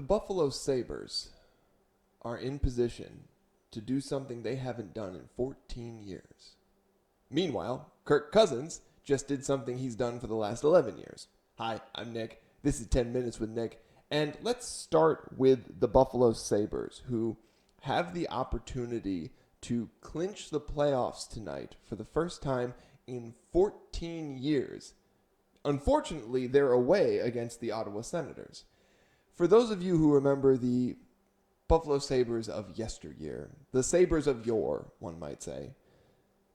Buffalo Sabres are in position to do something they haven't done in 14 years. Meanwhile, Kirk Cousins just did something he's done for the last 11 years. Hi, I'm Nick. This is 10 Minutes with Nick. And let's start with the Buffalo Sabres, who have the opportunity to clinch the playoffs tonight for the first time in 14 years. Unfortunately, they're away against the Ottawa Senators. For those of you who remember the Buffalo Sabres of yesteryear, the Sabres of yore, one might say,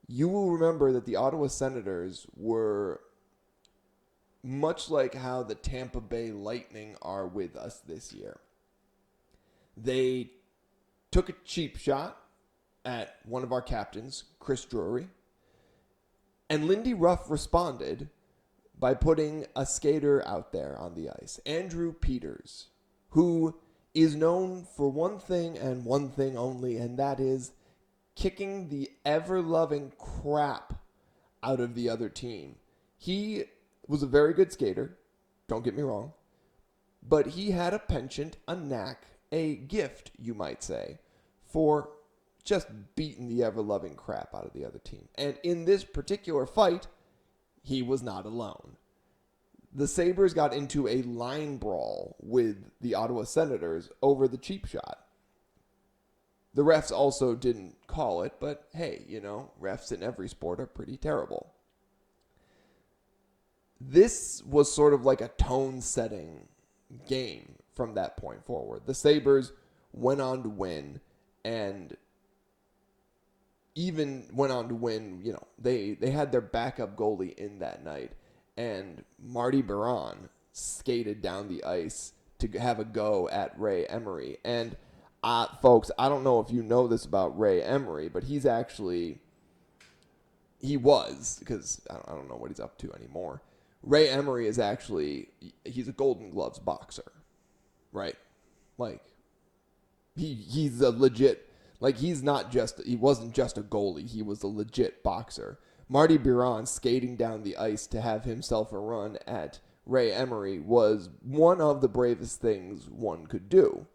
you will remember that the Ottawa Senators were much like how the Tampa Bay Lightning are with us this year. They took a cheap shot at one of our captains, Chris Drury, and Lindy Ruff responded by putting a skater out there on the ice, Andrew Peters, who is known for one thing and one thing only, and that is kicking the ever-loving crap out of the other team. He was a very good skater, don't get me wrong, but he had a penchant, a knack, a gift, you might say, for just beating the ever-loving crap out of the other team. And in this particular fight, he was not alone. The Sabres got into a line brawl with the Ottawa Senators over the cheap shot. The refs also didn't call it, but hey, refs in every sport are pretty terrible. This was sort of like a tone-setting game from that point forward. The Sabres went on to win, and even went on to win, they had their backup goalie in that night, and Marty Biron skated down the ice to have a go at Ray Emery. And folks, I don't know if you know this about Ray Emery, but he was, because I don't know what he's up to anymore. Ray Emery is he's a Golden Gloves boxer, right? Like, he's a legit, like, he wasn't just a goalie, he was a legit boxer. Marty Biron skating down the ice to have himself a run at Ray Emery was one of the bravest things one could do.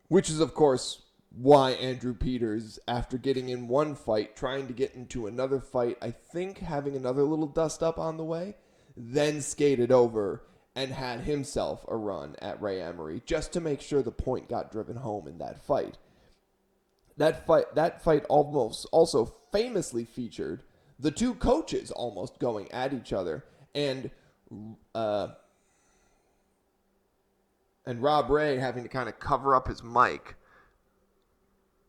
Which is, of course, why Andrew Peters, after getting in one fight, trying to get into another fight, I think having another little dust up on the way, then skated over and had himself a run at Ray Emery just to make sure the point got driven home in that fight. That fight almost also famously featured the two coaches almost going at each other, and Rob Ray having to kind of cover up his mic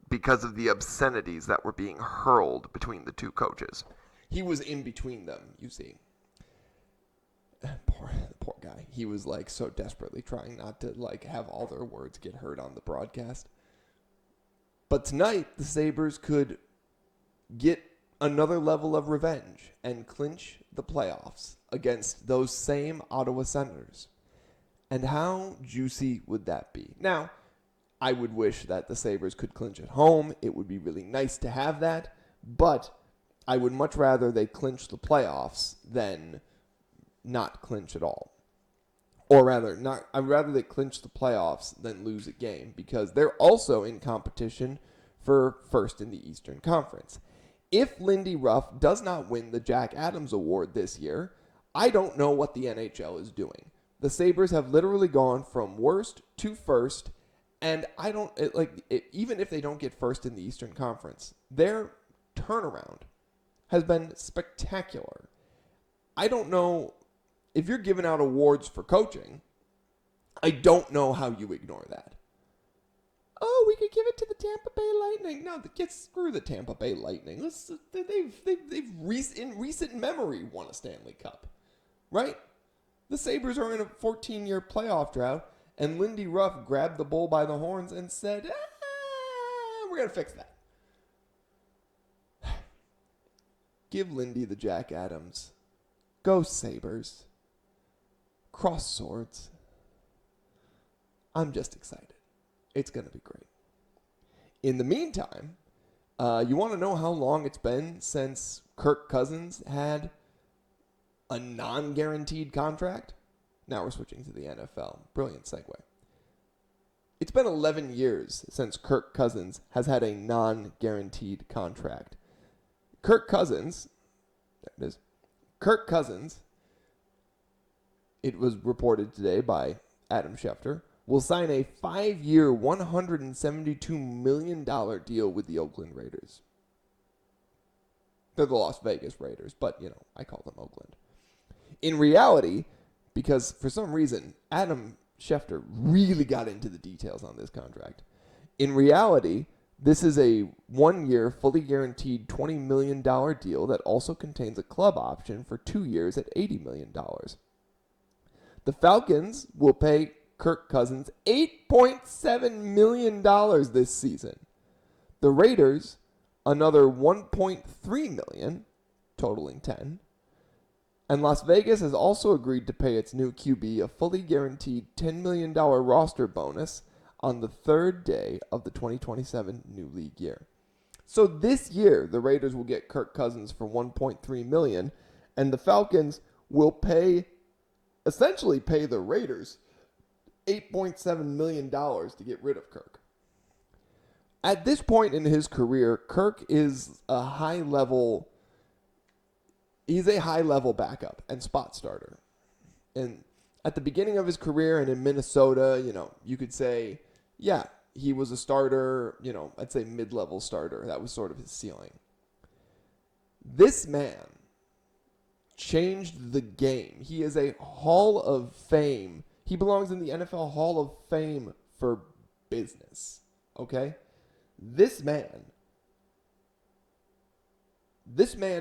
because of the obscenities that were being hurled between the two coaches. He was in between them, you see. Poor guy. He was so desperately trying not to have all their words get heard on the broadcast. But tonight, the Sabres could get another level of revenge and clinch the playoffs against those same Ottawa Senators. And how juicy would that be? Now, I would wish that the Sabres could clinch at home. It would be really nice to have that. But I would much rather they clinch the playoffs than not clinch at all. Or rather, I'd rather they clinch the playoffs than lose a game, because they're also in competition for first in the Eastern Conference. If Lindy Ruff does not win the Jack Adams Award this year, I don't know what the NHL is doing. The Sabres have literally gone from worst to first, and even if they don't get first in the Eastern Conference, their turnaround has been spectacular. I don't know. If you're giving out awards for coaching, I don't know how you ignore that. Oh, we could give it to the Tampa Bay Lightning. No, screw the Tampa Bay Lightning. They've in recent memory won a Stanley Cup, right? The Sabres are in a 14-year playoff drought, and Lindy Ruff grabbed the bull by the horns and said, we're going to fix that. Give Lindy the Jack Adams. Go Sabres. Cross swords. I'm just excited. It's going to be great. In the meantime, you want to know how long it's been since Kirk Cousins had a non-guaranteed contract? Now we're switching to the NFL. Brilliant segue. It's been 11 years since Kirk Cousins has had a non-guaranteed contract. Kirk Cousins, there it is. Kirk Cousins, it was reported today by Adam Schefter, will sign a 5-year, $172 million deal with the Oakland Raiders. They're the Las Vegas Raiders, but, I call them Oakland. In reality, because for some reason, Adam Schefter really got into the details on this contract. In reality, this is a 1-year, fully guaranteed $20 million deal that also contains a club option for 2 years at $80 million. The Falcons will pay Kirk Cousins $8.7 million this season. The Raiders, another $1.3 million, totaling $10 million. And Las Vegas has also agreed to pay its new QB a fully guaranteed $10 million roster bonus on the third day of the 2027 new league year. So this year, the Raiders will get Kirk Cousins for $1.3 million, and the Falcons will essentially pay the Raiders $8.7 million to get rid of Kirk. At this point in his career, Kirk is a high-level backup and spot starter. And at the beginning of his career and in Minnesota, you could say, yeah, he was a starter, I'd say mid-level starter. That was sort of his ceiling. This man changed the game. He is a Hall of Fame. He belongs in the NFL Hall of Fame for business. Okay? This man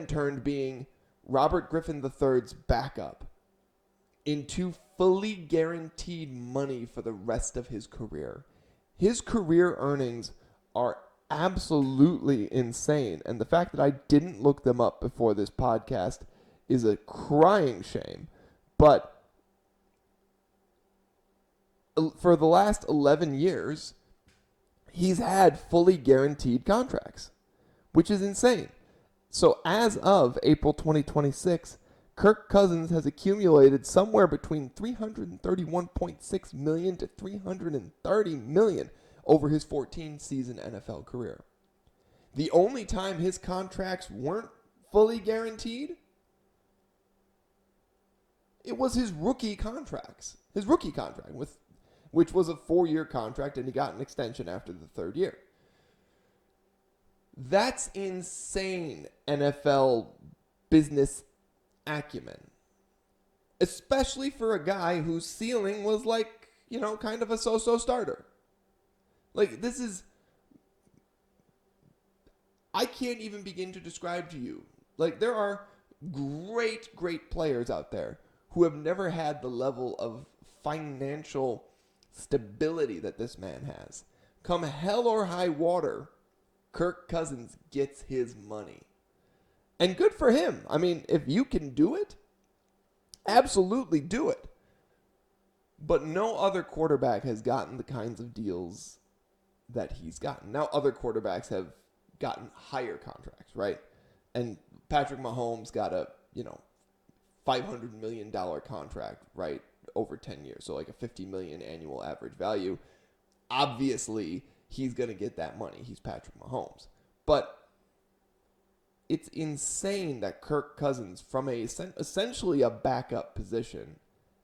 turned being Robert Griffin III's backup into fully guaranteed money for the rest of his career. His career earnings are absolutely insane, and the fact that I didn't look them up before this podcast is a crying shame. But for the last 11 years, he's had fully guaranteed contracts, which is insane. So as of April 2026, Kirk Cousins has accumulated somewhere between $331.6 million to $330 million over his 14-season NFL career. The only time his contracts weren't fully guaranteed, it was his rookie contract, which was a 4-year contract, and he got an extension after the third year. That's insane NFL business acumen, especially for a guy whose ceiling was kind of a so-so starter. I can't even begin to describe to you. There are great, great players out there who have never had the level of financial stability that this man has. Come hell or high water, Kirk Cousins gets his money. And good for him. I mean, if you can do it, absolutely do it. But no other quarterback has gotten the kinds of deals that he's gotten. Now, other quarterbacks have gotten higher contracts, right? And Patrick Mahomes got a, $500 million contract, right, over 10 years. So like a $50 million annual average value. Obviously, he's going to get that money. He's Patrick Mahomes. But it's insane that Kirk Cousins, from essentially a backup position,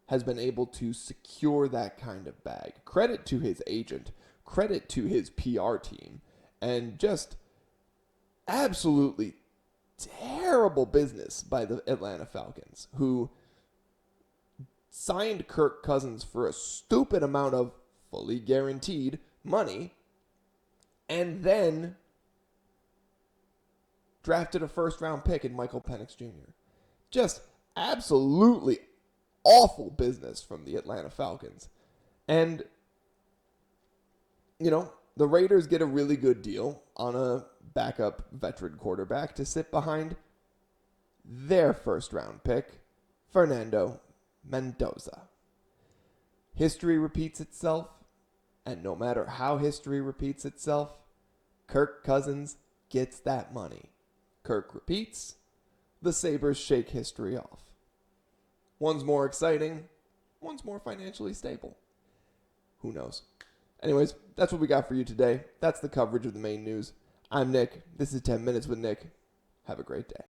has been able to secure that kind of bag. Credit to his agent, credit to his PR team, and just absolutely terrible business by the Atlanta Falcons, who signed Kirk Cousins for a stupid amount of fully guaranteed money, and then drafted a first-round pick in Michael Penix Jr. Just absolutely awful business from the Atlanta Falcons. And, the Raiders get a really good deal on a backup veteran quarterback to sit behind their first-round pick, Fernando Mendoza. History repeats itself, and no matter how history repeats itself, Kirk Cousins gets that money. Kirk repeats, the Sabres shake history off. One's more exciting, one's more financially stable. Who knows? Anyways, that's what we got for you today. That's the coverage of the main news. I'm Nick. This is 10 Minutes with Nick. Have a great day.